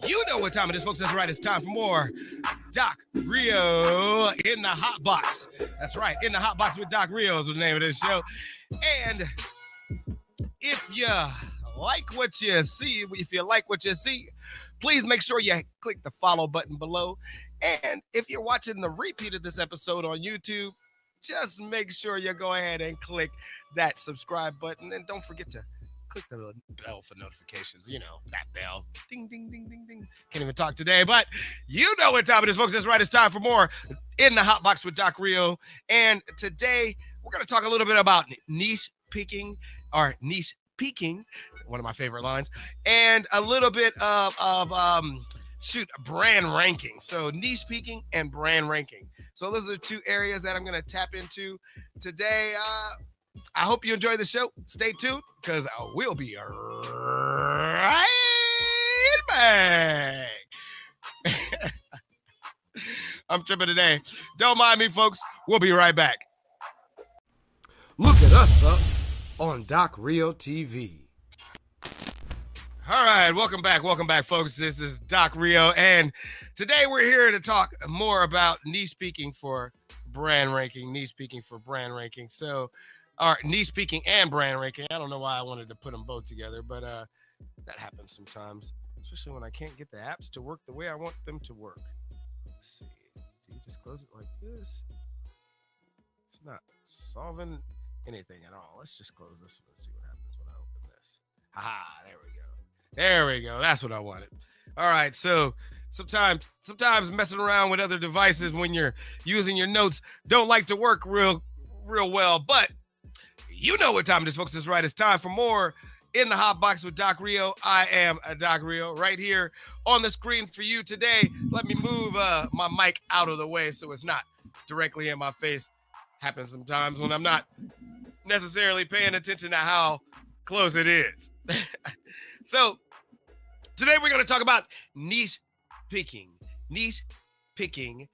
You know what time it is, folks. That's right. It's time for more Doc Rio in the Hot Box. That's right. In the Hot Box with Doc Rio is the name of this show. And if you like what you see, please make sure you click the follow button below. And if you're watching the repeat of this episode on YouTube, just make sure you go ahead and click that subscribe button. And don't forget to click the bell for notifications. You know, that bell. Ding, ding, ding, ding, ding. Can't even talk today, but you know what time it is, folks. That's right. It's time for more In the Hot Box with Doc Rio. And today we're going to talk a little bit about niche peaking, one of my favorite lines, and a little bit of brand ranking. So niche peaking and brand ranking. So those are the two areas that I'm going to tap into today. I hope you enjoy the show. Stay tuned because we'll be right back. I'm tripping today. Don't mind me, folks. We'll be right back. Look at us up on Doc Rio TV. All right, welcome back, folks. This is Doc Rio, and today we're here to talk more about niche peaking for brand ranking. So, niche peaking and brand ranking. I don't know why I wanted to put them both together, but that happens sometimes, especially when I can't get the apps to work the way I want them to work. Let's see. Do you just close it like this? It's not solving anything at all. Let's just close this one and see what happens when I open this. Haha, there we go. There we go. That's what I wanted. All right. So sometimes messing around with other devices when you're using your notes don't like to work real well. But you know what time it is, folks. That's right. It's time for more In the Hot Box with Doc Rio. I am Doc Rio right here on the screen for you today. Let me move my mic out of the way so it's not directly in my face. Happens sometimes when I'm not necessarily paying attention to how close it is. So today we're going to talk about niche peaking. Niche peaking.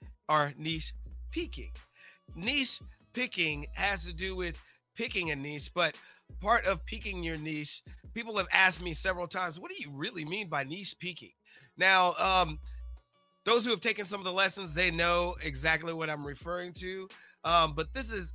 Niche picking has to do with picking a niche, but part of picking your niche, people have asked me several times, what do you really mean by niche peaking? Now, those who have taken some of the lessons, they know exactly what I'm referring to. But this is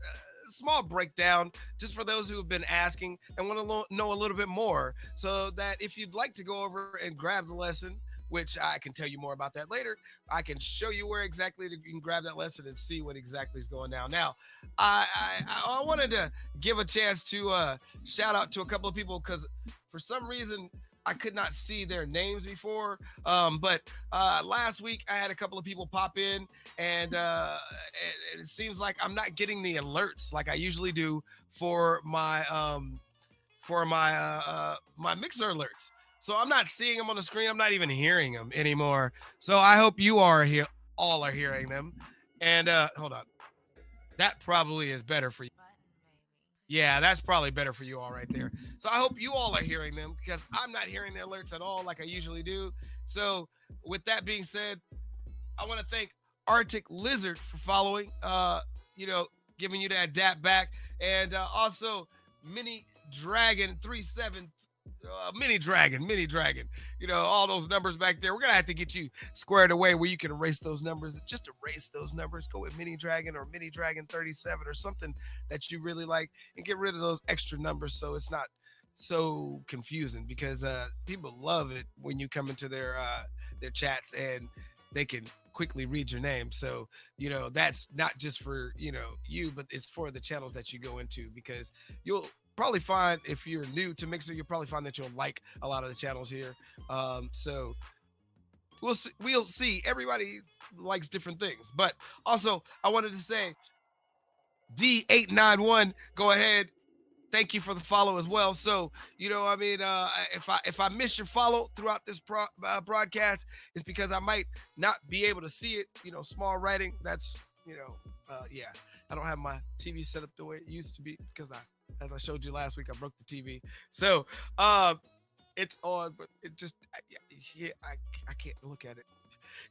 a small breakdown just for those who have been asking and want to know a little bit more, so that if you'd like to go over and grab the lesson, which I can tell you more about that later, I can show you where exactly you can grab that lesson and see what exactly is going down. Now, I wanted to give a chance to shout out to a couple of people because for some reason I could not see their names before. But last week I had a couple of people pop in, and it seems like I'm not getting the alerts like I usually do for my my mixer alerts. So I'm not seeing them on the screen. I'm not even hearing them anymore. So I hope you are here, all are hearing them. And hold on, that probably is better for you. Yeah, that's probably better for you all right there. So I hope you all are hearing them because I'm not hearing their alerts at all like I usually do. So with that being said, I want to thank Arctic Lizard for following, giving you that dap back. And also Mini Dragon 37, Mini Dragon, all those numbers back there. We're going to have to get you squared away where you can erase those numbers. Just erase those numbers. Go with Mini Dragon or Mini Dragon 37 or something that you really like, and get rid of those extra numbers so it's not so confusing, because people love it when you come into their chats and they can quickly read your name. So, that's not just for, you, but it's for the channels that you go into, because you'll probably find, if you're new to Mixer, you'll probably find that you'll like a lot of the channels here. So we'll see. Everybody likes different things. But also, I wanted to say, D891, go ahead. Thank you for the follow as well. So, if I miss your follow throughout this broadcast, it's because I might not be able to see it. Small writing. That's, I don't have my TV set up the way it used to be because as I showed you last week, I broke the TV. So it's on, but it just, I can't look at it.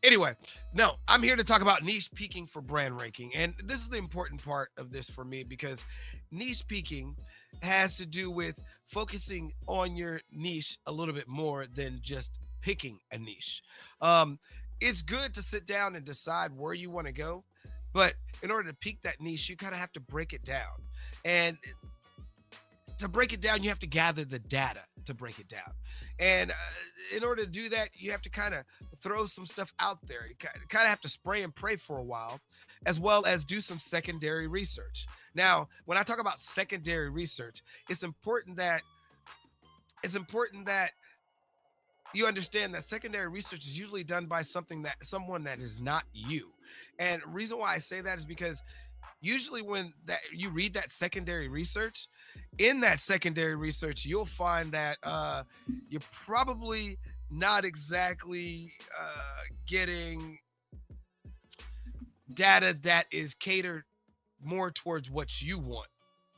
Anyway, no, I'm here to talk about niche peaking for brand ranking. And this is the important part of this for me, because niche peaking has to do with focusing on your niche a little bit more than just picking a niche. It's good to sit down and decide where you want to go, but in order to pick that niche, you kind of have to break it down. And to break it down, you have to gather the data to break it down. And in order to do that, you have to kind of throw some stuff out there. You kind of have to spray and pray for a while, as well as do some secondary research. Now, when I talk about secondary research, it's important that you understand that secondary research is usually done by someone that is not you. And the reason why I say that is because usually when that you read that secondary research, in that secondary research, you'll find that you're probably not exactly getting data that is catered more towards what you want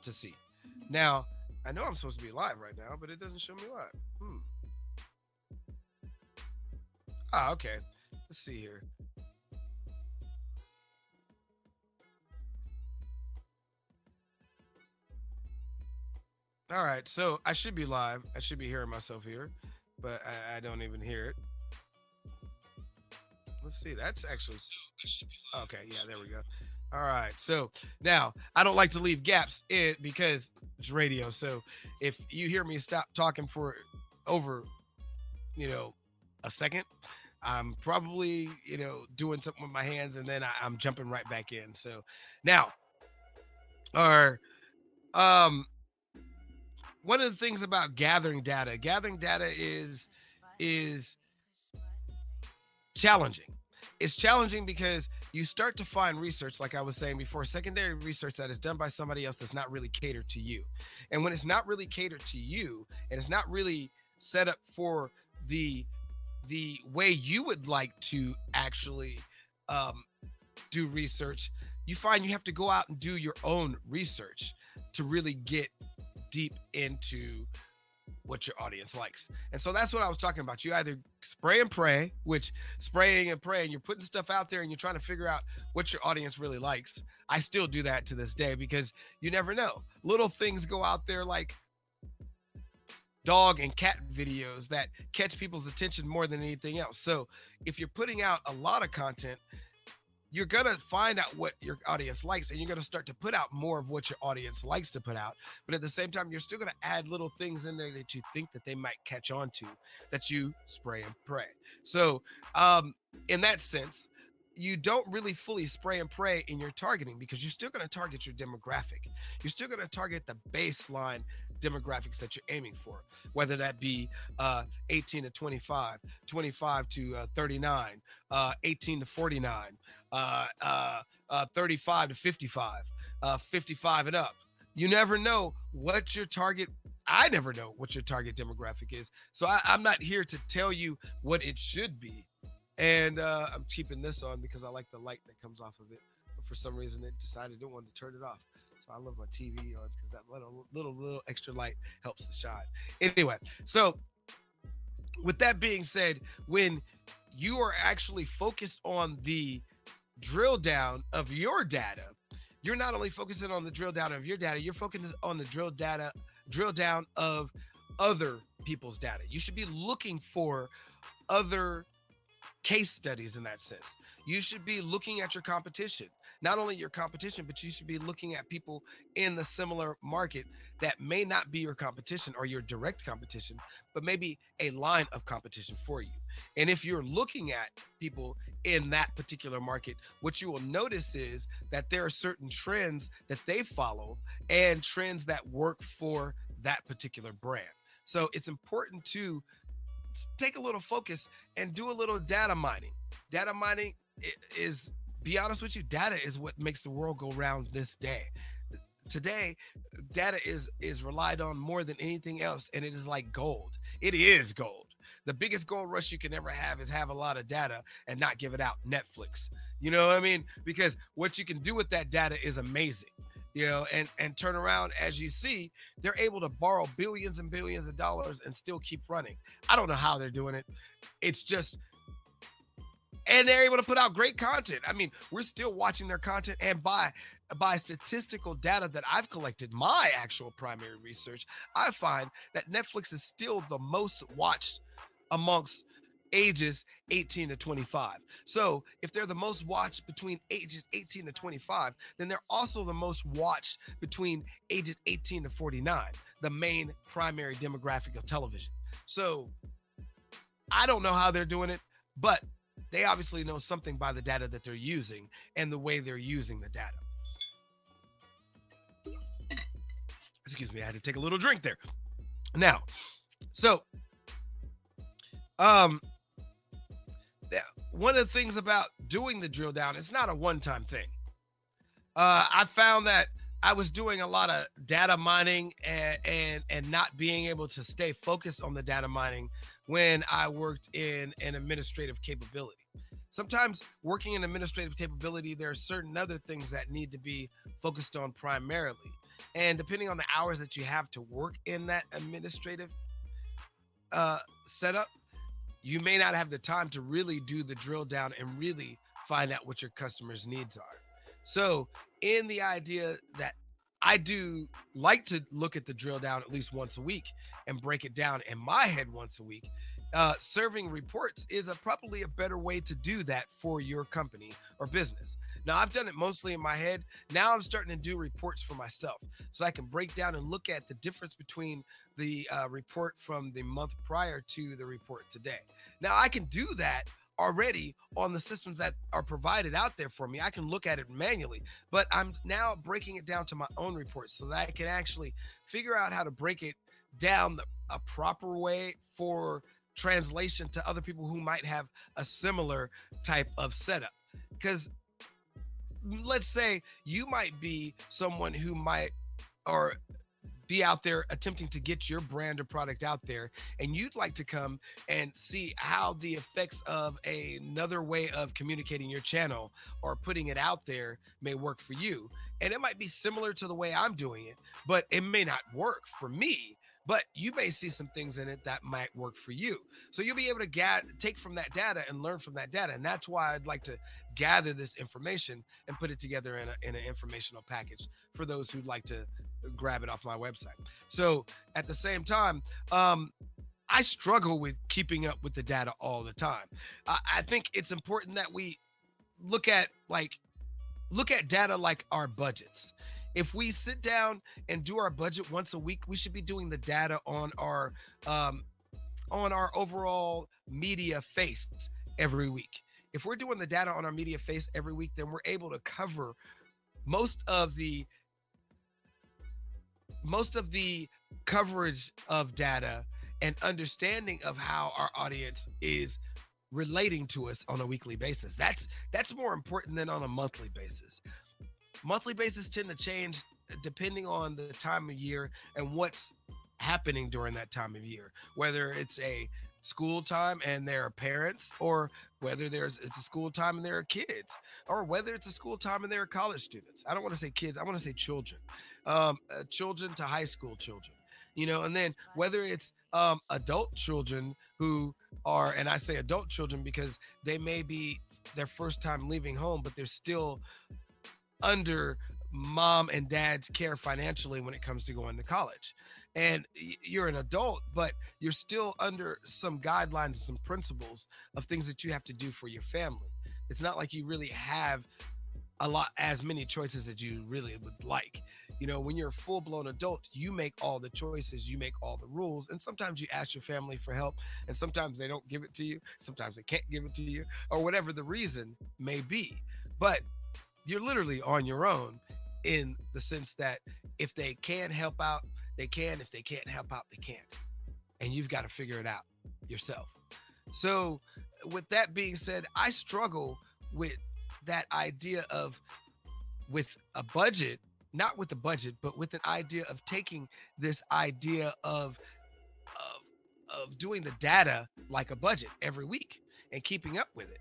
to see. Now, I know I'm supposed to be live right now, but it doesn't show me live. Okay. Let's see here. All right, so I should be live. I should be hearing myself here, but I don't even hear it. Let's see. That's actually okay. Yeah, there we go. All right. So now I don't like to leave gaps in because it's radio. So if you hear me stop talking for over, a second, I'm probably, doing something with my hands, and then I'm jumping right back in. So now, one of the things about gathering data is challenging. It's challenging because you start to find research, like I was saying before, secondary research that is done by somebody else that's not really catered to you. And when it's not really catered to you, and it's not really set up for the way you would like to actually do research, you find you have to go out and do your own research to really get deep into what your audience likes. And so that's what I was talking about. You either spray and pray, which spraying and praying, you're putting stuff out there and you're trying to figure out what your audience really likes. I still do that to this day because you never know. Little things go out there like dog and cat videos that catch people's attention more than anything else. So if you're putting out a lot of content, you're going to find out what your audience likes, and you're going to start to put out more of what your audience likes to put out. But at the same time, you're still going to add little things in there that you think that they might catch on to, that you spray and pray. So in that sense, you don't really fully spray and pray in your targeting because you're still going to target your demographic. You're still going to target the baseline demographics that you're aiming for, whether that be 18 to 25, 25 to 39, 18 to 49, 35 to 55, 55 and up. You never know what your target. I never know what your target demographic is. So I'm not here to tell you what it should be. And I'm keeping this on because I like the light that comes off of it. But for some reason, it decided it wanted to turn it off. So I love my TV on because that little extra light helps the shine. Anyway, so with that being said, when you are actually focused on the drill down of your data, you're not only focusing on the drill down of your data, you're focusing on the drill down of other people's data. You should be looking for other case studies in that sense. You should be looking at your competition, not only your competition, but you should be looking at people in the similar market that may not be your competition or your direct competition, but maybe a line of competition for you. And if you're looking at people in that particular market, what you will notice is that there are certain trends that they follow and trends that work for that particular brand. So it's important to take a little focus and do a little data mining. Data mining is, be honest with you, data is what makes the world go round this day. Today, data is relied on more than anything else, and it is like gold. It is gold. The biggest gold rush you can ever have is have a lot of data and not give it out. Netflix. You know what I mean? Because what you can do with that data is amazing. And turn around, as you see, they're able to borrow billions and billions of dollars and still keep running. I don't know how they're doing it. It's just, and they're able to put out great content. I mean, we're still watching their content, and by statistical data that I've collected, my actual primary research, I find that Netflix is still the most watched amongst ages 18 to 25. So if they're the most watched between ages 18 to 25, then they're also the most watched between ages 18 to 49, the main primary demographic of television. So I don't know how they're doing it, but they obviously know something by the data that they're using and the way they're using the data. Excuse me, I had to take a little drink there. Now, so one of the things about doing the drill down, it's not a one-time thing. I found that I was doing a lot of data mining and not being able to stay focused on the data mining when I worked in an administrative capability. Sometimes working in administrative capability, there are certain other things that need to be focused on primarily. And depending on the hours that you have to work in that administrative setup, you may not have the time to really do the drill down and really find out what your customers' needs are. So in the idea that I do like to look at the drill down at least once a week and break it down in my head once a week, serving reports is probably a better way to do that for your company or business. Now, I've done it mostly in my head. Now I'm starting to do reports for myself so I can break down and look at the difference between the report from the month prior to the report today. Now, I can do that already on the systems that are provided out there for me. I can look at it manually, but I'm now breaking it down to my own reports so that I can actually figure out how to break it down a proper way for translation to other people who might have a similar type of setup. Because let's say you might be someone who might or be out there attempting to get your brand or product out there, and you'd like to come and see how the effects of another way of communicating your channel or putting it out there may work for you. And it might be similar to the way I'm doing it, but it may not work for me. But you may see some things in it that might work for you. So you'll be able to take from that data and learn from that data. And that's why I'd like to gather this information and put it together in an informational package for those who'd like to grab it off my website. So at the same time, I struggle with keeping up with the data all the time. I think it's important that we look at data like our budgets. If we sit down and do our budget once a week, we should be doing the data on our overall media face every week. If we're doing the data on our media face every week, then we're able to cover most of the coverage of data and understanding of how our audience is relating to us on a weekly basis. That's more important than on a monthly basis. Monthly bases tend to change depending on the time of year and what's happening during that time of year, whether it's a school time and there are parents, or whether it's a school time and there are kids, or whether it's a school time and there are college students. I don't want to say kids, I want to say children, children to high school children, and then whether it's adult children who are, and I say adult children because they may be their first time leaving home, but they're still under mom and dad's care financially when it comes to going to college. And you're an adult, but you're still under some guidelines and some principles of things that you have to do for your family. It's not like you really have as many choices as you really would like. When you're a full-blown adult, you make all the choices, you make all the rules, and sometimes you ask your family for help, and sometimes they don't give it to you, sometimes they can't give it to you, or whatever the reason may be. But you're literally on your own in the sense that if they can help out, they can. If they can't help out, they can't. And you've got to figure it out yourself. So with that being said, I struggle with that idea of, with a budget, not with a budget, but with an idea of taking this idea of doing the data like a budget every week and keeping up with it.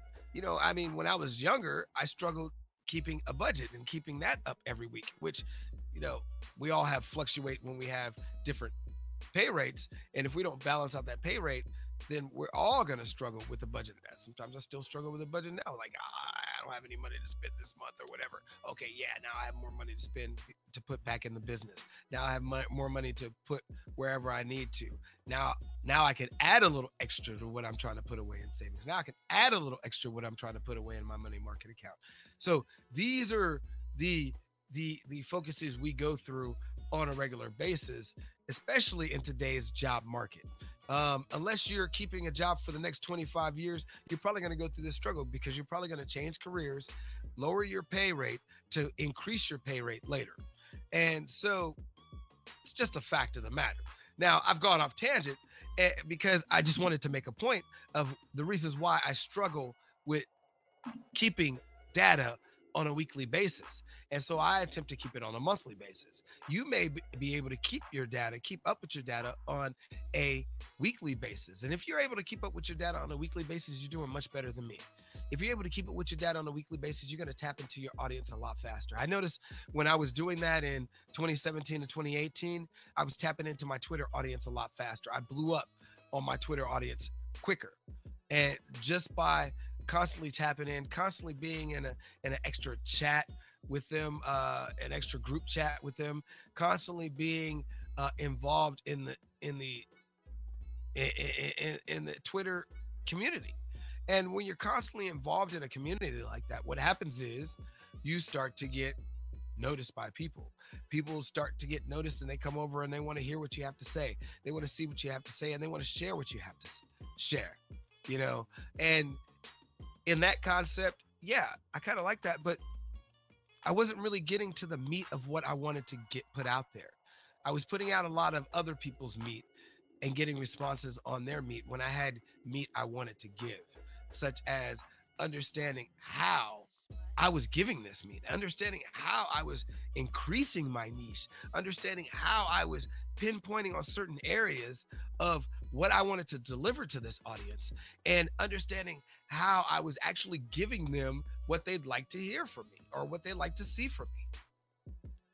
When I was younger, I struggled keeping a budget and keeping that up every week, which, we all have fluctuate when we have different pay rates. And if we don't balance out that pay rate, then we're all going to struggle with the budget. Sometimes I still struggle with the budget now. Like, I don't have any money to spend this month or whatever. Okay, yeah, now I have more money to spend to put back in the business. Now I have more money to put wherever I need to. Now I can add a little extra to what I'm trying to put away in savings. Now I can add a little extra what I'm trying to put away in my money market account. So these are the focuses we go through on a regular basis, especially in today's job market. Unless you're keeping a job for the next 25 years, you're probably going to go through this struggle because you're probably going to change careers, lower your pay rate to increase your pay rate later. And so it's just a fact of the matter. Now, I've gone off tangent because I just wanted to make a point of the reasons why I struggle with keeping data on a weekly basis. And so I attempt to keep it on a monthly basis. You may be able to keep up with your data on a weekly basis. And if you're able to keep up with your data on a weekly basis, you're doing much better than me. If you're able to keep up with your data on a weekly basis, you're going to tap into your audience a lot faster. I noticed when I was doing that in 2017 to 2018, I was tapping into my Twitter audience a lot faster. I blew up on my Twitter audience quicker. And just by constantly tapping in, constantly being in an extra chat with them, an extra group chat with them, constantly being involved in the Twitter community. And when you're constantly involved in a community like that, what happens is you start to get noticed by people. People start to get noticed and they come over and they want to hear what you have to say. They want to see what you have to say and they want to share what you have to share, you know? And in that concept, yeah, I kind of like that, but I wasn't really getting to the meat of what I wanted to get put out there. I was putting out a lot of other people's meat and getting responses on their meat when I had meat I wanted to give, such as understanding how I was giving this meat, understanding how I was increasing my niche, understanding how I was pinpointing on certain areas of what I wanted to deliver to this audience, and understanding how I was actually giving them what they'd like to hear from me or what they'd like to see from me,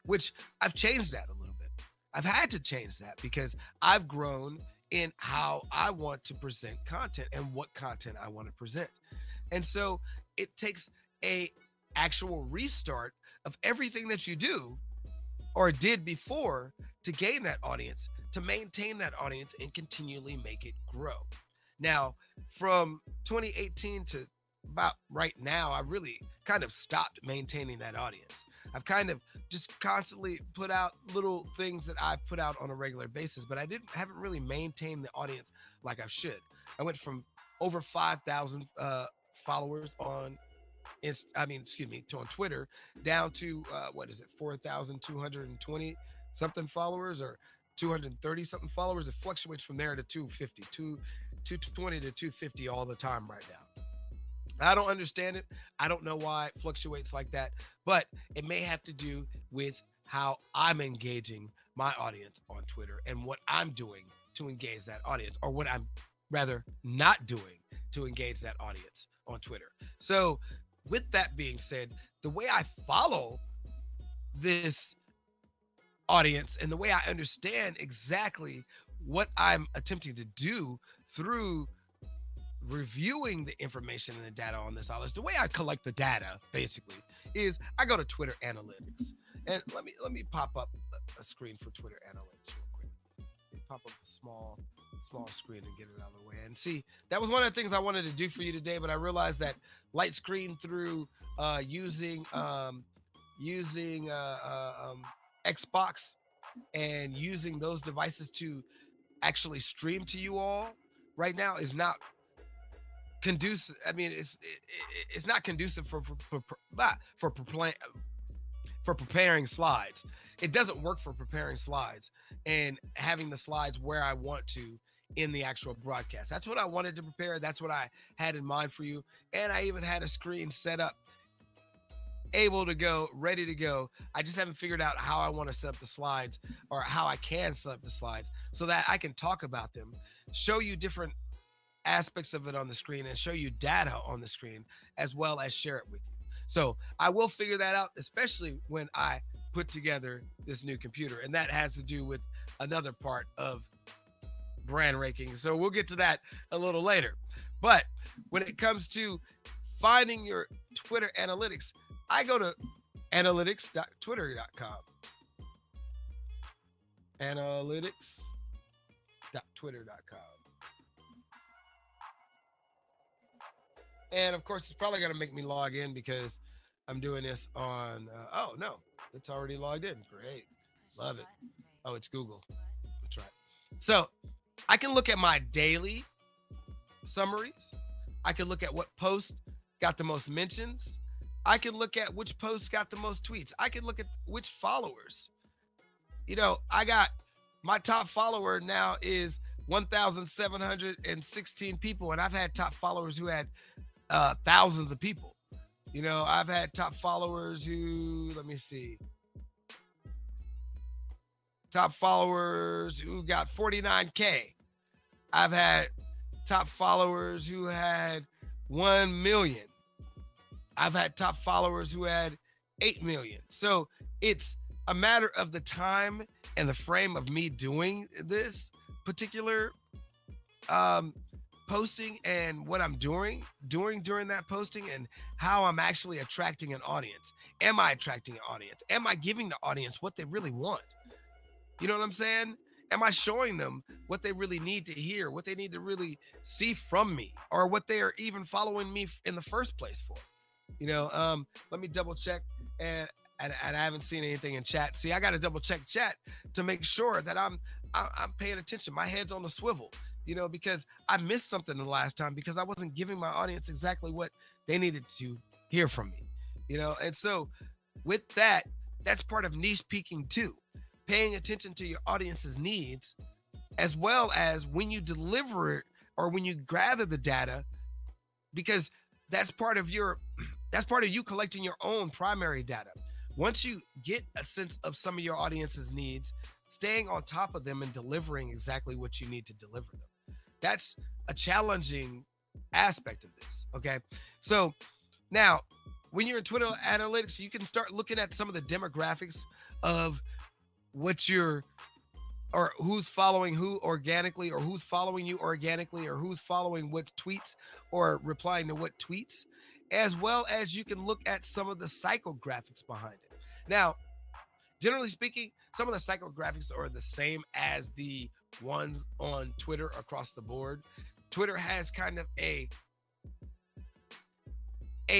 which I've changed that a little bit. I've had to change that because I've grown in how I want to present content and what content I want to present. And so it takes a actual restart of everything that you do or did before to gain that audience, to maintain that audience and continually make it grow. Now, from 2018 to about right now, I really kind of stopped maintaining that audience. I've kind of just constantly put out little things that I put out on a regular basis, but I haven't really maintained the audience like I should. I went from over 5,000 followers on on Twitter down to 4,220 something followers or 230 something followers. It fluctuates from there to 250, 220 to 250 all the time right now. I don't understand it. I don't know why it fluctuates like that, but it may have to do with how I'm engaging my audience on Twitter and what I'm doing to engage that audience, or what I'm rather not doing to engage that audience on Twitter. So with that being said, the way I follow this audience and the way I understand exactly what I'm attempting to do through reviewing the information and the data on this audience, the way I collect the data basically is I go to Twitter Analytics. And let me pop up a screen for Twitter Analytics real quick. Let me pop up a small screen and get it out of the way. And see, that was one of the things I wanted to do for you today, but I realized that light screen through using Xbox and using those devices to actually stream to you all right now is not conducive. I mean, it's not conducive for preparing slides. It doesn't work for preparing slides and having the slides where I want to in the actual broadcast. That's what I wanted to prepare. That's what I had in mind for you. And I even had a screen set up, able to go, ready to go. I just haven't figured out how I want to set up the slides, or how I can set up the slides so that I can talk about them, show you different aspects of it on the screen, and show you data on the screen, as well as share it with you. So I will figure that out, especially when I put together this new computer. And that has to do with another part of brand ranking. So we'll get to that a little later. But when it comes to finding your Twitter analytics, I go to analytics.twitter.com. Analytics.twitter.com. And of course, it's probably going to make me log in because I'm doing this on, oh no, it's already logged in. Great. Love it. Oh, it's Google. That's right. So I can look at my daily summaries. I can look at what posts got the most mentions. I can look at which posts got the most tweets. I can look at which followers. You know, I got my top follower now is 1,716 people, and I've had top followers who had thousands of people. You know, I've had top followers who, let me see, top followers who got 49K. I've had top followers who had 1 million. I've had top followers who had 8 million. So it's a matter of the time and the frame of me doing this particular posting and what I'm doing during that posting and how I'm actually attracting an audience. Am I attracting an audience? Am I giving the audience what they really want? You know what I'm saying? Am I showing them what they really need to hear, what they need to really see from me, or what they are even following me in the first place for? You know, let me double check, and I haven't seen anything in chat. See, I got to double check chat to make sure that I'm paying attention. My head's on the swivel, you know, because I missed something the last time because I wasn't giving my audience exactly what they needed to hear from me, you know. And so with that, that's part of niche peaking too, paying attention to your audience's needs, as well as when you deliver it or when you gather the data, because that's part of you collecting your own primary data. Once you get a sense of some of your audience's needs, staying on top of them and delivering exactly what you need to deliver them. That's a challenging aspect of this, okay? So now, when you're in Twitter analytics, you can start looking at some of the demographics of what you're, or who's following who organically, or who's following you organically, or who's following what tweets or replying to what tweets, as well as you can look at some of the psychographics behind it. Now, generally speaking, some of the psychographics are the same as the ones on Twitter across the board. Twitter has kind of a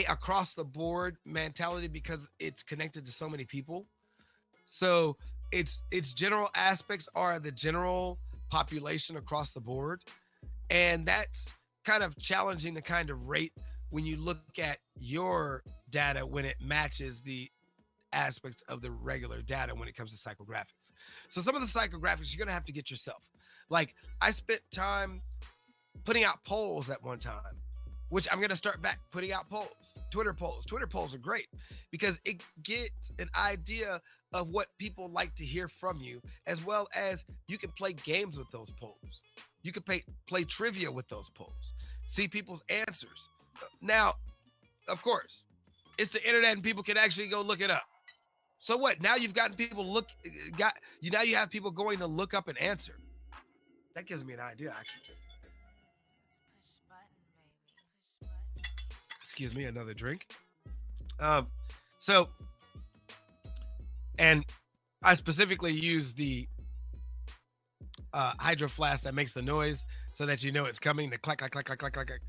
across the board mentality because it's connected to so many people. So its general aspects are the general population across the board. And that's kind of challenging to kind of rate when you look at your data when it matches the aspects of the regular data when it comes to psychographics. So some of the psychographics you're going to have to get yourself. Like I spent time putting out polls at one time, which I'm going to start back putting out polls, Twitter polls. Twitter polls are great because it gets an idea of what people like to hear from you, as well as you can play games with those polls. You can play trivia with those polls, see people's answers. Now, of course, it's the internet and people can actually go look it up. So what? Now you've gotten people now you have people going to look up an answer. That gives me an idea, actually. Excuse me, another drink. So, and I specifically use the hydro flask that makes the noise so that you know it's coming, the clack, clack, clack, clack, clack, clack, clack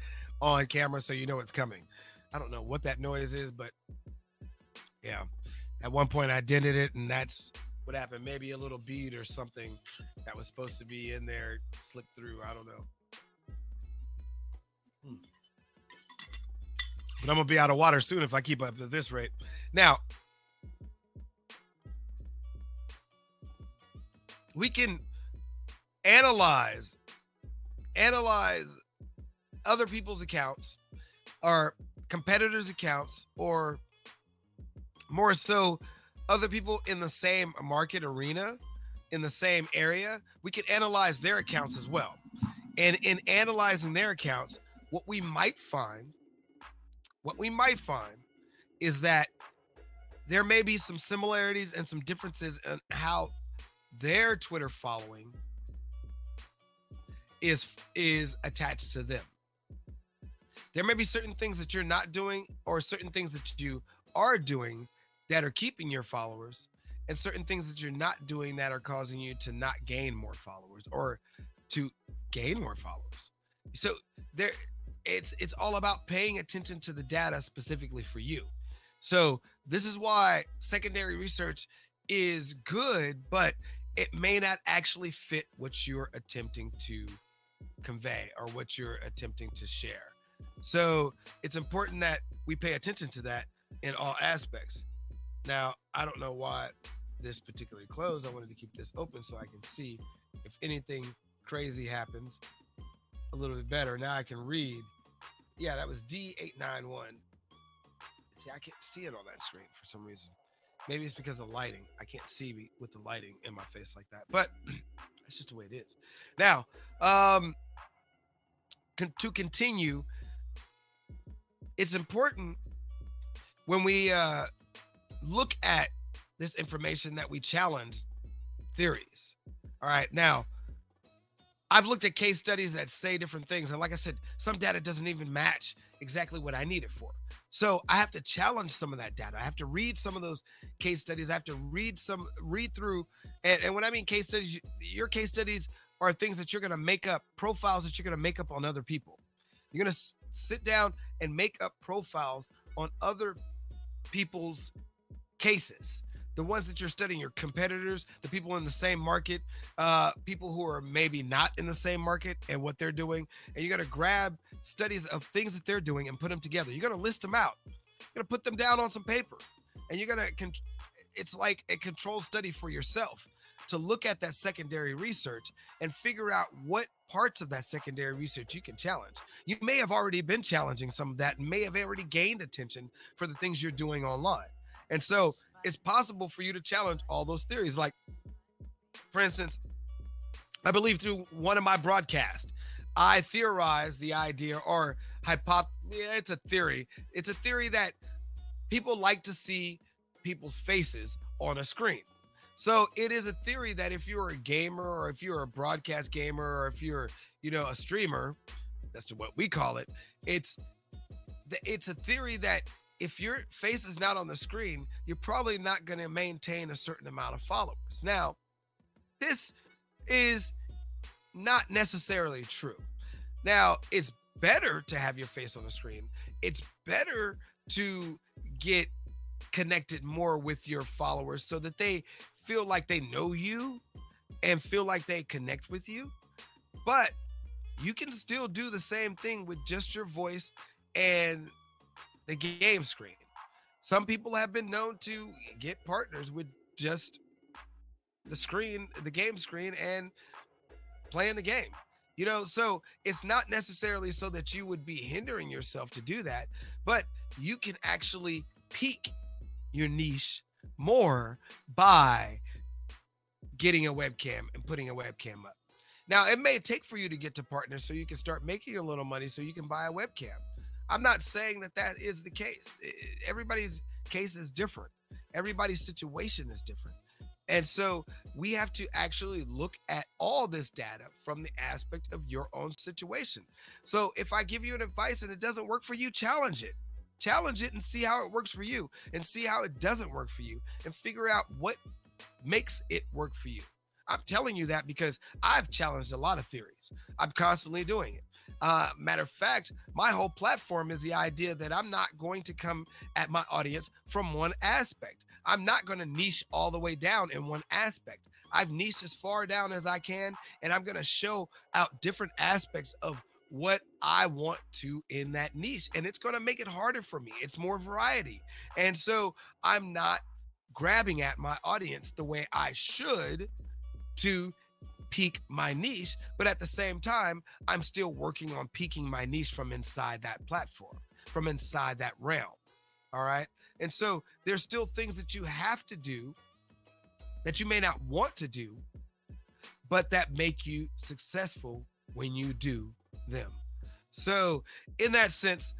on camera so you know it's coming. I don't know what that noise is, but yeah. At one point I dented it, and that's what happened. Maybe a little bead or something that was supposed to be in there slipped through. I don't know. But I'm going to be out of water soon if I keep up at this rate. Now, we can analyze other people's accounts or competitors' accounts, or more so other people in the same market arena, in the same area. We can analyze their accounts as well. And in analyzing their accounts, what we might find is that there may be some similarities and some differences in how their Twitter following is attached to them. There may be certain things that you're not doing or certain things that you are doing that are keeping your followers, and certain things that you're not doing that are causing you to not gain more followers or to gain more followers. So there, it's all about paying attention to the data specifically for you. So this is why secondary research is good, but it may not actually fit what you're attempting to convey or what you're attempting to share. So it's important that we pay attention to that in all aspects. Now, I don't know why this particularly closed. I wanted to keep this open so I can see if anything crazy happens a little bit better. Now I can read. Yeah, that was D891. See, I can't see it on that screen for some reason. Maybe it's because of lighting. I can't see with the lighting in my face like that, but that's just the way it is. Now, to continue, it's important when we look at this information that we challenge theories. All right. Now, I've looked at case studies that say different things. And like I said, some data doesn't even match exactly what I need it for. So I have to challenge some of that data. I have to read some of those case studies. I have to read through. And when I mean case studies, your case studies are things that you're going to make up, profiles that you're going to make up on other people. You're going to sit down and make up profiles on other people's cases. The ones that you're studying, your competitors, the people in the same market, people who are maybe not in the same market and what they're doing. And you got to grab studies of things that they're doing and put them together. You're going to list them out. You're going to put them down on some paper. And you're going to, it's like a control study for yourself to look at that secondary research and figure out what parts of that secondary research you can challenge. You may have already been challenging some of that and may have already gained attention for the things you're doing online. And so it's possible for you to challenge all those theories. Like, for instance, I believe through one of my broadcasts, I theorized the idea or it's a theory. It's a theory that people like to see people's faces on a screen. So it is a theory that if you're a gamer or if you're a broadcast gamer or if you're, a streamer, that's what we call it. It's a theory that if your face is not on the screen, you're probably not going to maintain a certain amount of followers. Now, this is not necessarily true. Now, it's better to have your face on the screen. It's better to get connected more with your followers so that they feel like they know you and feel like they connect with you. But you can still do the same thing with just your voice and the game screen. Some people have been known to get partners with just the screen, the game screen, and playing the game. So it's not necessarily so that you would be hindering yourself to do that, but you can actually peak your niche more by getting a webcam and putting a webcam up. Now, it may take for you to get to partners so you can start making a little money so you can buy a webcam. I'm not saying that is the case. Everybody's case is different. Everybody's situation is different. And so we have to actually look at all this data from the aspect of your own situation. So if I give you an advice and it doesn't work for you, challenge it. Challenge it and see how it works for you and see how it doesn't work for you and figure out what makes it work for you. I'm telling you that because I've challenged a lot of theories. I'm constantly doing it. Matter of fact, my whole platform is the idea that I'm not going to come at my audience from one aspect. I'm not going to niche all the way down in one aspect. I've niched as far down as I can, and I'm going to show out different aspects of what I want to in that niche. And it's going to make it harder for me. It's more variety. And so I'm not grabbing at my audience the way I should to peak my niche, but at the same time, I'm still working on peaking my niche from inside that platform, from inside that realm. All right. And so there's still things that you have to do that you may not want to do, but that make you successful when you do them. So in that sense,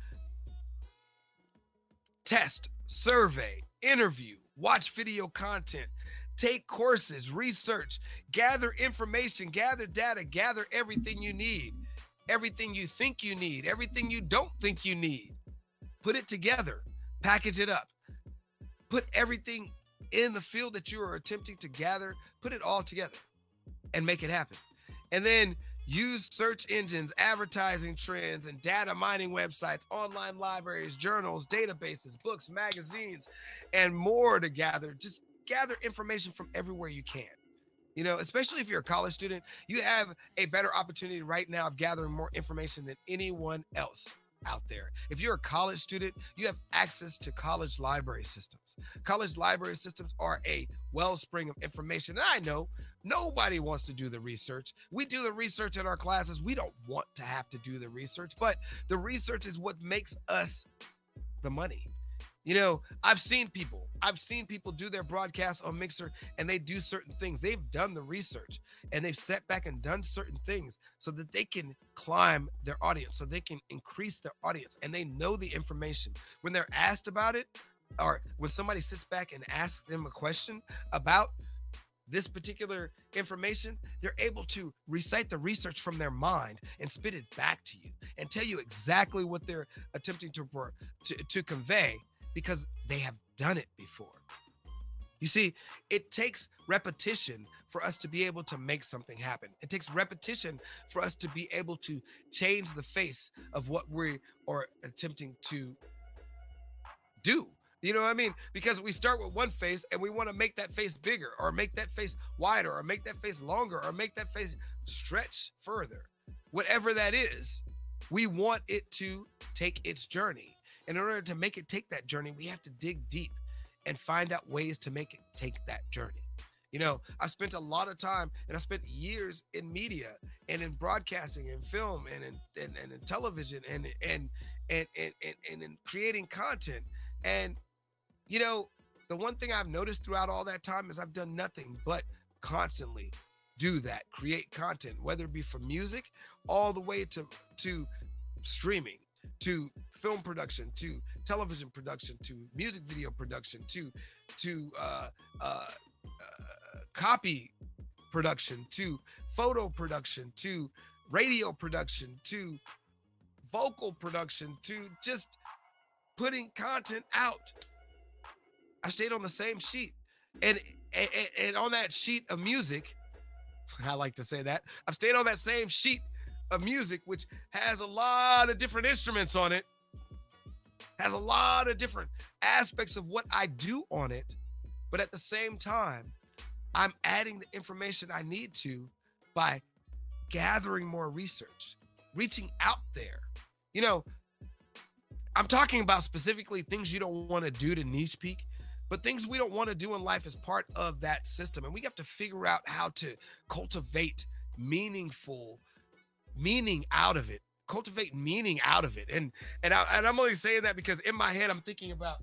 test, survey, interview, watch video content, take courses, research, gather information, gather data, gather everything you need. everything you think you need, everything you don't think you need. Put it together, package it up, put everything in the field that you are attempting to gather, put it all together and make it happen. And then use search engines, advertising trends, and data mining websites, online libraries, journals, databases, books, magazines, and more to gather. Just gather information from everywhere you can. You know, especially if you're a college student, you have a better opportunity right now of gathering more information than anyone else out there. If you're a college student, you have access to college library systems. College library systems are a wellspring of information. And I know nobody wants to do the research. We do the research in our classes. We don't want to have to do the research, but the research is what makes us the money. You know, I've seen people do their broadcasts on Mixer and they do certain things. They've done the research and they've sat back and done certain things so that they can climb their audience, so they can increase their audience, and they know the information. When they're asked about it, or when somebody sits back and asks them a question about this particular information, they're able to recite the research from their mind and spit it back to you and tell you exactly what they're attempting to convey, because they have done it before. You see, it takes repetition for us to be able to make something happen. It takes repetition for us to be able to change the face of what we are attempting to do. You know what I mean? Because we start with one face and we want to make that face bigger, or make that face wider, or make that face longer, or make that face stretch further. Whatever that is, we want it to take its journey. In order to make it take that journey, we have to dig deep and find out ways to make it take that journey. You know, I spent a lot of time, and I spent years in media and in broadcasting and film and in television and in creating content. And, you know, the one thing I've noticed throughout all that time is I've done nothing but constantly do that, create content, whether it be from music all the way to streaming, to film production, to television production, to music video production, to copy production, to photo production, to radio production, to vocal production, to just putting content out. I stayed on the same sheet, and on that sheet of music, I like to say that, I've stayed on that same sheet of music, which has a lot of different instruments on it, has a lot of different aspects of what I do on it, but at the same time, I'm adding the information I need to by gathering more research, reaching out there. You know, I'm talking about specifically things you don't want to do to niche peak, but things we don't want to do in life as part of that system. And we have to figure out how to cultivate meaningful meaning out of it, cultivate meaning out of it. And I'm only saying that because in my head, I'm thinking about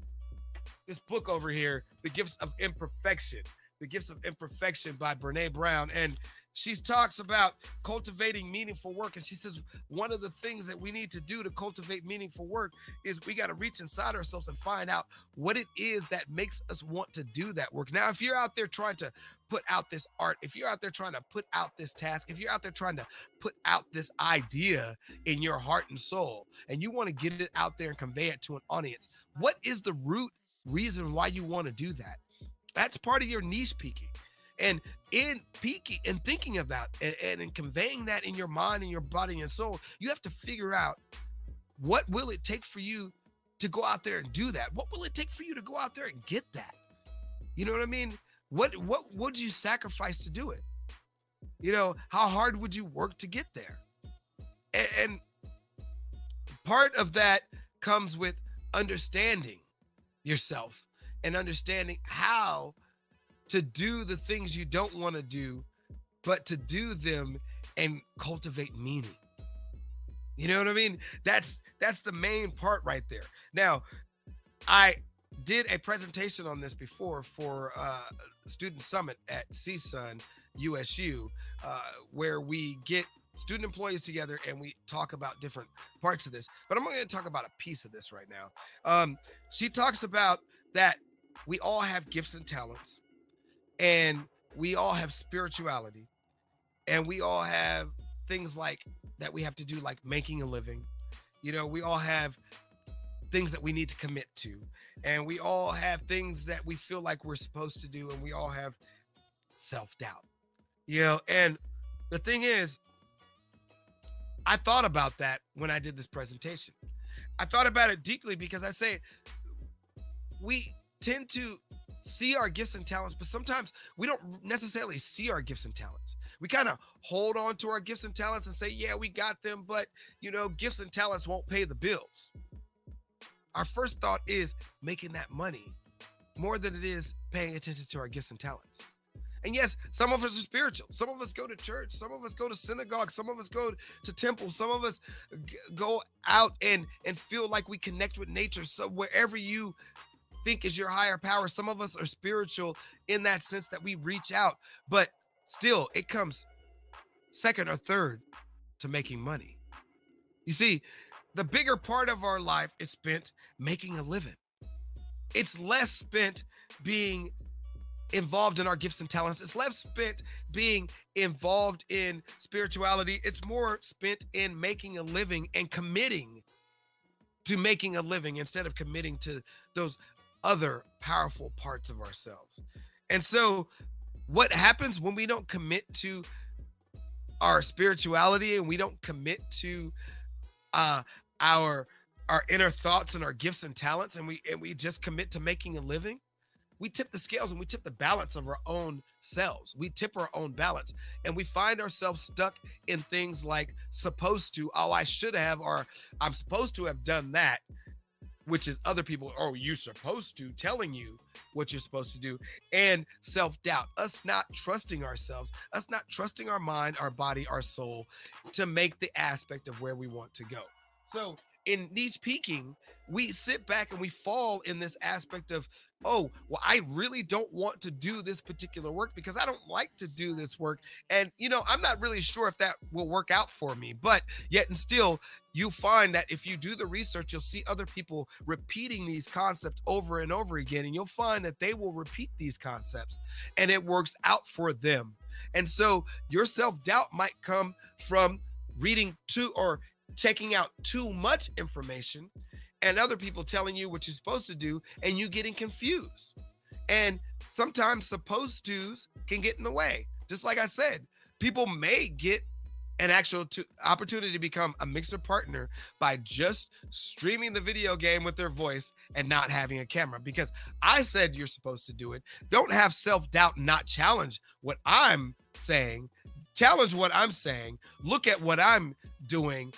this book over here, The Gifts of Imperfection, The Gifts of Imperfection by Brene Brown. And she talks about cultivating meaningful work. And she says, one of the things that we need to do to cultivate meaningful work is we got to reach inside ourselves and find out what it is that makes us want to do that work. Now, if you're out there trying to put out this art, if you're out there trying to put out this task, if you're out there trying to put out this idea in your heart and soul, and you want to get it out there and convey it to an audience, what is the root reason why you want to do that? That's part of your niche peaking. And in peaking and thinking about and in conveying that in your mind and your body and soul, you have to figure out, what will it take for you to go out there and do that? What will it take for you to go out there and get that? You know what I mean? What would you sacrifice to do it? You know, how hard would you work to get there? And part of that comes with understanding yourself and understanding how to do the things you don't want to do, but to do them and cultivate meaning. You know what I mean? That's the main part right there. Now, I did a presentation on this before for Student Summit at CSUN USU, where we get student employees together and we talk about different parts of this. But I'm going to talk about a piece of this right now. She talks about that we all have gifts and talents, and we all have spirituality, and we all have things like that we have to do, like making a living. We all have things that we need to commit to, and we all have things that we feel like we're supposed to do, and we all have self-doubt. And the thing is, I thought about that when I did this presentation. I thought about it deeply because I say we tend to see our gifts and talents, but sometimes we don't necessarily see our gifts and talents. We kind of hold on to our gifts and talents and say, yeah, we got them, but gifts and talents won't pay the bills. Our first thought is making that money more than it is paying attention to our gifts and talents. And yes, some of us are spiritual. Some of us go to church. Some of us go to synagogue. Some of us go to temple. Some of us go out and feel like we connect with nature. So wherever you think is your higher power, some of us are spiritual in that sense that we reach out. But still, it comes second or third to making money. You see, the bigger part of our life is spent making a living. It's less spent being involved in our gifts and talents. It's less spent being involved in spirituality. It's more spent in making a living and committing to making a living instead of committing to those other powerful parts of ourselves. And so what happens when we don't commit to our spirituality and we don't commit to our inner thoughts and our gifts and talents, and we just commit to making a living? We tip the scales and we tip the balance of our own selves. We tip our own balance, and we find ourselves stuck in things like supposed to, oh, I should have, or I'm supposed to have done that, which is other people, oh, you're supposed to, telling you what you're supposed to do, and self-doubt, us not trusting ourselves, us not trusting our mind, our body, our soul to make the aspect of where we want to go. So in niche peaking, we sit back and we fall in this aspect of, oh, well, I really don't want to do this particular work because I don't like to do this work. And, I'm not really sure if that will work out for me. But yet and still, you find that if you do the research, you'll see other people repeating these concepts over and over again. And you'll find that they will repeat these concepts and it works out for them. And so your self-doubt might come from reading or checking out too much information and other people telling you what you're supposed to do and you getting confused. And sometimes supposed to's can get in the way. Just like I said, people may get an actual opportunity to become a mixer partner by just streaming the video game with their voice and not having a camera, because I said you're supposed to do it. Don't have self-doubt and not challenge what I'm saying. Challenge what I'm saying. Look at what I'm doing.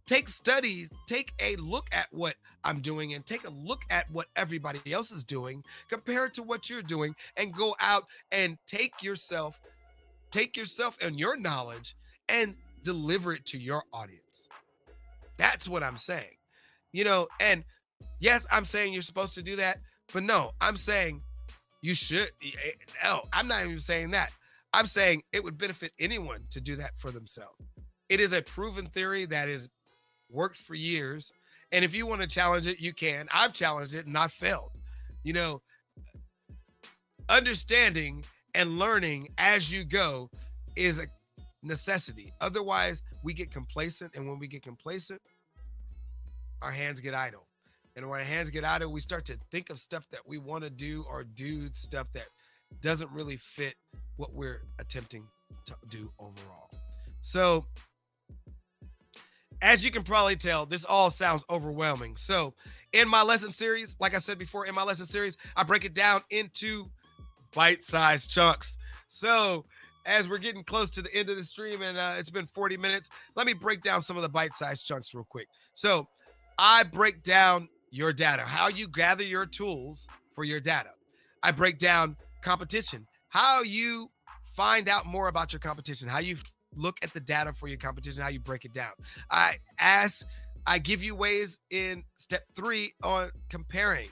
Take studies, take a look at what I'm doing and take a look at what everybody else is doing, compare it to what you're doing, and go out and take yourself and your knowledge and deliver it to your audience. That's what I'm saying. And yes, I'm saying you're supposed to do that, but no, I'm saying you should. No, I'm not even saying that. I'm saying it would benefit anyone to do that for themselves. It is a proven theory that is worked for years. And if you want to challenge it, you can. I've challenged it and I failed. Understanding and learning as you go is a necessity. Otherwise, we get complacent. And when we get complacent, our hands get idle. And when our hands get idle, we start to think of stuff that we want to do or do stuff that doesn't really fit what we're attempting to do overall. So, as you can probably tell, this all sounds overwhelming. So in my lesson series, like I said before, I break it down into bite-sized chunks. So as we're getting close to the end of the stream and it's been 40 minutes, let me break down some of the bite-sized chunks real quick. So I break down your data, how you gather your tools for your data. I break down competition, how you find out more about your competition, how you look at the data for your competition, how you break it down. I give you ways in step 3 on comparing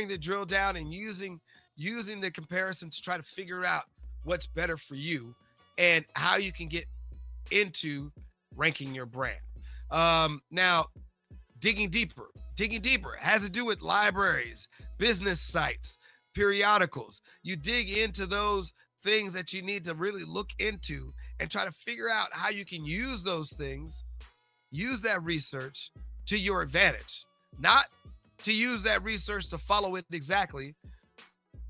the drill down and using the comparison to try to figure out what's better for you and how you can get into ranking your brand. Now, digging deeper has to do with libraries, business sites, periodicals. You dig into those things that you need to really look into and try to figure out how you can use those things, use that research to your advantage, not to use that research to follow it exactly.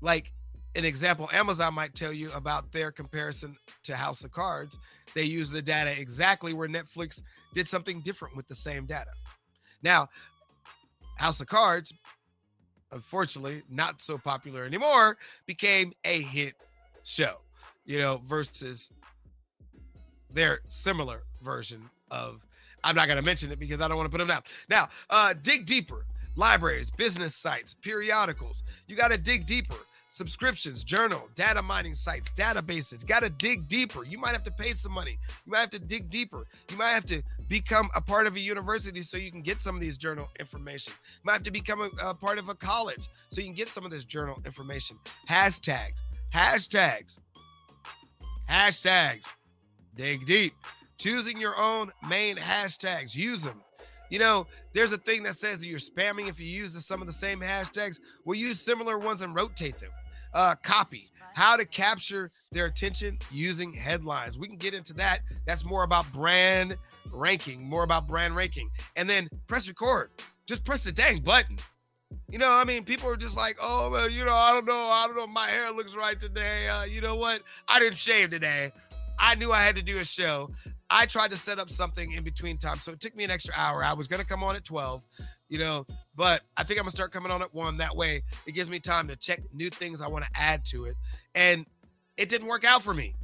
Like an example, Amazon might tell you about their comparison to House of Cards. They use the data exactly where Netflix did something different with the same data. Now, House of Cards, unfortunately, not so popular anymore, became a hit show, versus their similar version of, I'm not going to mention it because I don't want to put them down. Now, dig deeper. Libraries, business sites, periodicals. You got to dig deeper. Subscriptions, journal, data mining sites, databases. Got to dig deeper. You might have to pay some money. You might have to dig deeper. You might have to become a part of a university so you can get some of these journal information. You might have to become a part of a college so you can get some of this journal information. Hashtags. Dig deep. Choosing your own main hashtags. Use them. There's a thing that says that you're spamming if you use some of the same hashtags. We'll use similar ones and rotate them. Copy. How to capture their attention using headlines. We can get into that. That's more about brand ranking. And then press record. Just press the dang button. People are just like, oh, well, I don't know. My hair looks right today. You know what? I didn't shave today. I knew I had to do a show. I tried to set up something in between time, so it took me an extra hour. I was going to come on at 12, but I think I'm going to start coming on at 1. That way, it gives me time to check new things I want to add to it. And it didn't work out for me.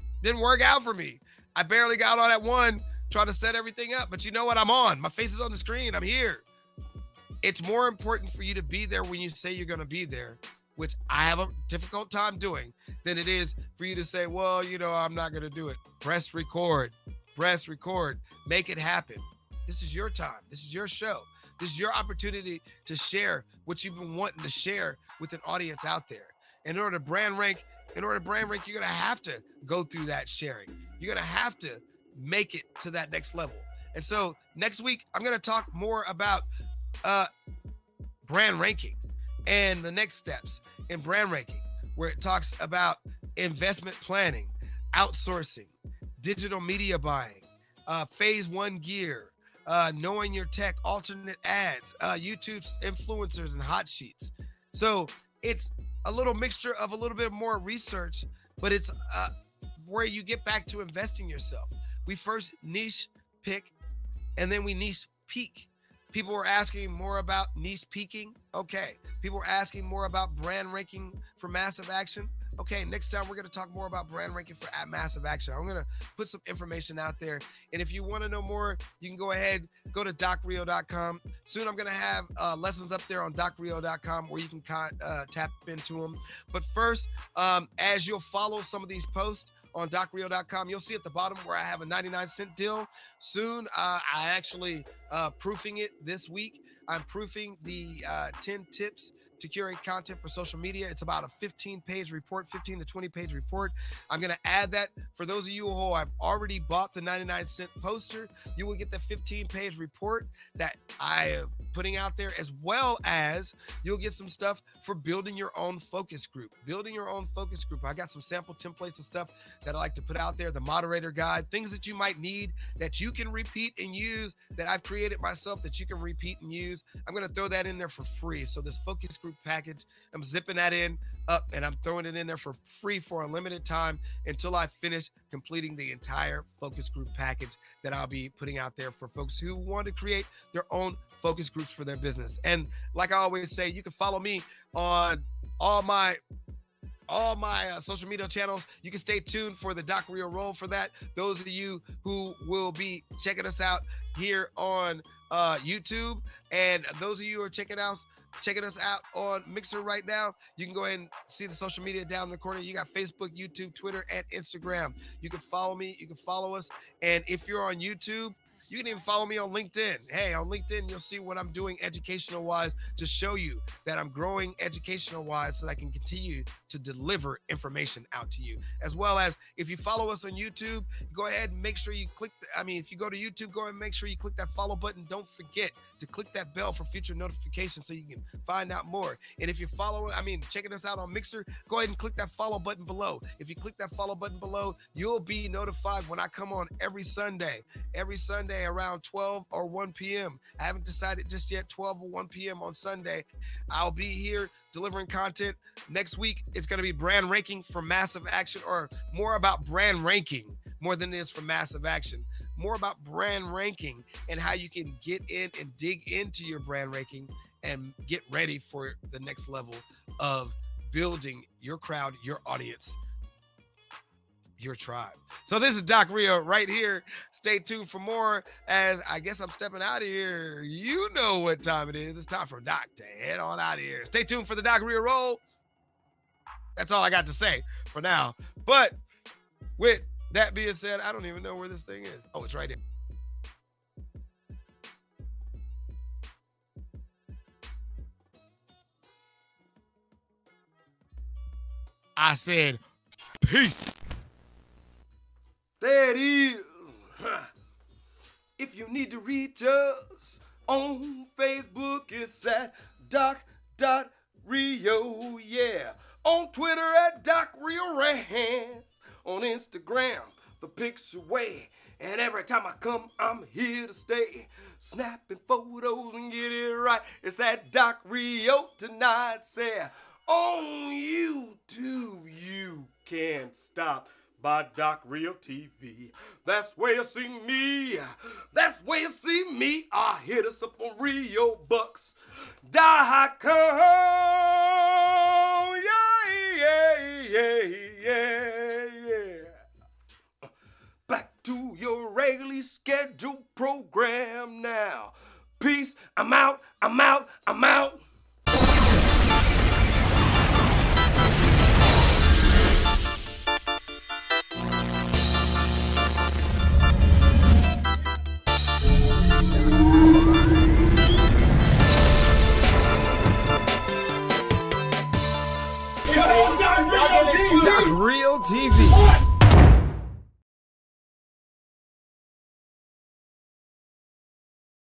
I barely got on at 1, trying to set everything up. But you know what? I'm on. My face is on the screen. I'm here. It's more important for you to be there when you say you're going to be there, which I have a difficult time doing, than it is for you to say, well, I'm not going to do it. Press record. Make it happen. This is your time. This is your show. This is your opportunity to share what you've been wanting to share with an audience out there. In order to brand rank, you're going to have to go through that sharing. You're going to have to make it to that next level. And so next week, I'm going to talk more about brand ranking and the next steps in brand ranking, where it talks about investment planning, outsourcing, digital media buying, phase 1 gear, knowing your tech, alternate ads, YouTube influencers and hot sheets. So it's a little mixture of a little bit more research, but it's where you get back to investing yourself. We first niche pick, and then we niche peak. People were asking more about niche peaking. Okay. People were asking more about brand ranking for massive action. Okay, next time we're going to talk more about brand ranking for massive action. I'm going to put some information out there. And if you want to know more, you can go ahead, go to docrio.com. Soon I'm going to have lessons up there on docrio.com where you can tap into them. But first, as you'll follow some of these posts on docrio.com, you'll see at the bottom where I have a 99-cent deal. Soon, I actually proofing it this week. I'm proofing the 10 tips to curate content for social media. It's about a 15-page report, 15 to 20-page report. I'm going to add that for those of you who have already bought the 99-cent poster. You will get the 15-page report that I am putting out there, as well as you'll get some stuff for building your own focus group. I got some sample templates and stuff that I like to put out there, the moderator guide, things that you might need that you can repeat and use, that I've created myself that you can repeat and use. I'm going to throw that in there for free. So this focus group package, I'm zipping that up and I'm throwing it in there for free for a limited time until I finish completing the entire focus group package that I'll be putting out there for folks who want to create their own focus groups for their business. And like I always say, you can follow me on all my social media channels. You can stay tuned for the Doc Rio roll for that. Those of you who will be checking us out here on YouTube, and those of you who are checking us out on Mixer right now, you can go ahead and see the social media down in the corner. You got Facebook, YouTube, Twitter, and Instagram. You can follow me. You can follow us. And if you're on YouTube, You can even follow me on LinkedIn. Hey, on LinkedIn, you'll see what I'm doing educational-wise to show you that I'm growing educational-wise so that I can continue to deliver information out to you. As well as if you follow us on YouTube, go ahead and make sure you click, if you go to YouTube, go ahead and make sure you click that follow button. Don't forget to click that bell for future notifications so you can find out more. And if you're checking us out on Mixer, go ahead and click that follow button below. If you click that follow button below, you'll be notified when I come on every Sunday around 12 or 1 p.m. I haven't decided just yet, 12 or 1 p.m. on Sunday. I'll be here delivering content. Next week, it's going to be brand ranking for Massive Action, or more about brand ranking more than it is for Massive Action. More about brand ranking and how you can get in and dig into your brand ranking and get ready for the next level of building your crowd, your audience, your tribe. So this is Doc Rio right here. Stay tuned for more, as I guess I'm stepping out of here. You know what time it is. It's time for Doc to head on out of here. Stay tuned for the Doc Rio roll. That's all I got to say for now. But with that being said, I don't even know where this thing is. Oh, it's right here. I said, peace. There it is. If you need to reach us on Facebook, it's at doc.rio, yeah. On Twitter at Doc Rio Rants. On Instagram, the picture way. And every time I come, I'm here to stay. Snapping photos and get it right. It's at Doc Rio tonight. Say, on YouTube, you can't stop. By Doc Rio TV. That's where you see me. That's where you see me. Hit us up on RioBucks.com. Yeah. Back to your regularly scheduled program now. Peace. I'm out. Doc Rio TV.